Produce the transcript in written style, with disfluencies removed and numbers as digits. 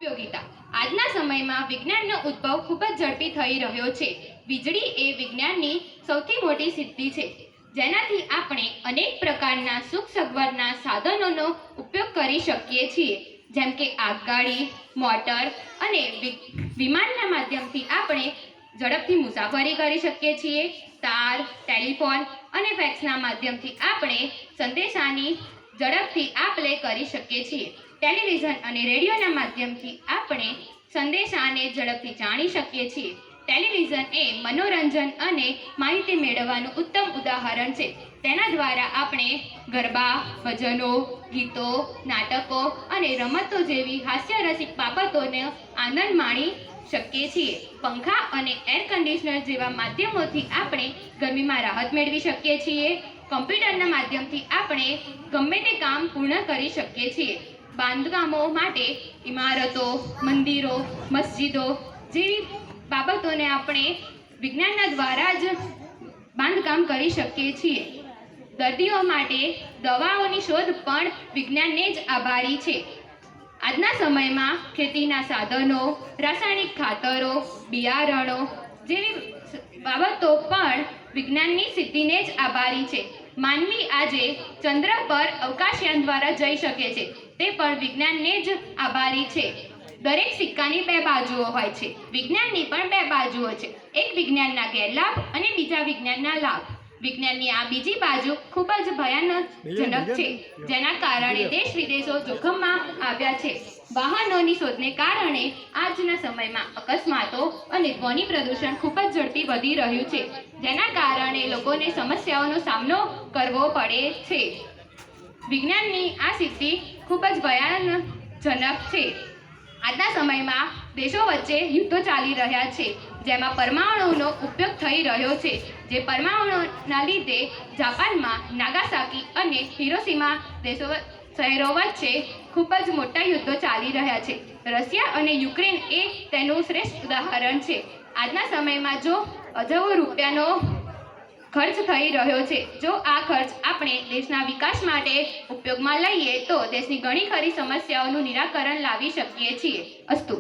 ઉપયોગિતા આજના સમયમાં વિજ્ઞાનનો ઉદ્ભવ ખૂબ જ ઝડપી થઈ રહ્યો છે. વીજળી એ વિજ્ઞાનની સૌથી મોટી સિદ્ધિ છે, જેનાથી આપણે અનેક પ્રકારના સુખ સગવડના સાધનોનો ઉપયોગ કરી શકીએ છીએ, જેમ કે આગગાડી, મોટર અને વિમાનના માધ્યમથી આપણે ઝડપથી મુસાફરી કરી શકીએ છીએ. તાર, ટેલિફોન અને ફેક્સના માધ્યમથી આપણે સંદેશાની ઝડપથી આપ-લે કરી શકીએ છીએ. ટેલિવિઝન અને રેડિયોના માધ્યમથી આપણે સંદેશાને ઝડપથી જાણી શકીએ છીએ. ટેલિવિઝન એ મનોરંજન અને માહિતી મેળવવાનું ઉત્તમ ઉદાહરણ છે. તેના દ્વારા આપણે ગરબા, ભજનો, ગીતો, નાટકો અને રમતો જેવી હાસ્યરસિક બાબતોનો આનંદ માણી શકીએ છીએ. પંખા અને એર કન્ડિશનર જેવા માધ્યમોથી આપણે ગરમીમાં રાહત મેળવી શકીએ છીએ. કમ્પ્યુટરના માધ્યમથી આપણે ગમે તે કામ પૂર્ણ કરી શકીએ છીએ. બાંધકામો માટે ઇમારતો, મંદિરો, મસ્જિદો જેવી બાબતોને આપણે વિજ્ઞાનના દ્વારા જ બાંધકામ કરી શકીએ છીએ. દર્દીઓ માટે દવાઓની શોધ પણ વિજ્ઞાનને જ આભારી છે. આજના સમયમાં ખેતીના સાધનો, રાસાયણિક ખાતરો, બિયારણો જેવી બાબતો પણ વિજ્ઞાનની સિદ્ધિને જ આભારી છે. માનવી આજે ચંદ્ર પર અવકાશયાન દ્વારા જઈ શકે છે, તે પણ વિજ્ઞાનને જ આભારી છે. દરેક સિક્કાની બે બાજુઓ હોય છે. વિજ્ઞાનની પણ બે બાજુઓ છે. એક વિજ્ઞાનના ગેરલાભ અને બીજા વિજ્ઞાનના લાભ. વિજ્ઞાનની આ બીજી બાજુ ખૂબ જ ભયાનક છે, જેના કારણે દેશ વિદેશો જોખમમાં આવ્યા છે. વાહનોની શોધને કારણે આજના સમયમાં અકસ્માતો અને ધ્વનિ પ્રદૂષણ ખૂબ જ ઝડપી વધી રહ્યું છે, જેના કારણે લોકોને સમસ્યાઓનો સામનો કરવો પડે છે. વિજ્ઞાનની આ સિદ્ધિ ખૂબ જ ભયાનક છે. આજના સમયમાં દેશો વચ્ચે યુદ્ધો ચાલી રહ્યા છે, જેમાં પરમાણુનો ઉપયોગ થઈ રહ્યો છે. જે પરમાણુના લીધે જાપાનમાં નાગાસાકી અને હિરોશીમા શહેરો વચ્ચે ખૂબ જ મોટા યુદ્ધો ચાલી રહ્યા છે. રશિયા અને યુક્રેન એ તેનું શ્રેષ્ઠ ઉદાહરણ છે. આજના સમયમાં જો અજબો રૂપિયાનો ખર્ચ થઈ રહ્યો છે, જો આ ખર્ચ આપણે દેશના વિકાસ માટે ઉપયોગમાં લઈએ તો દેશની ઘણી ખરી સમસ્યાઓનું નિરાકરણ લાવી શકીએ છીએ. અસ્તુ.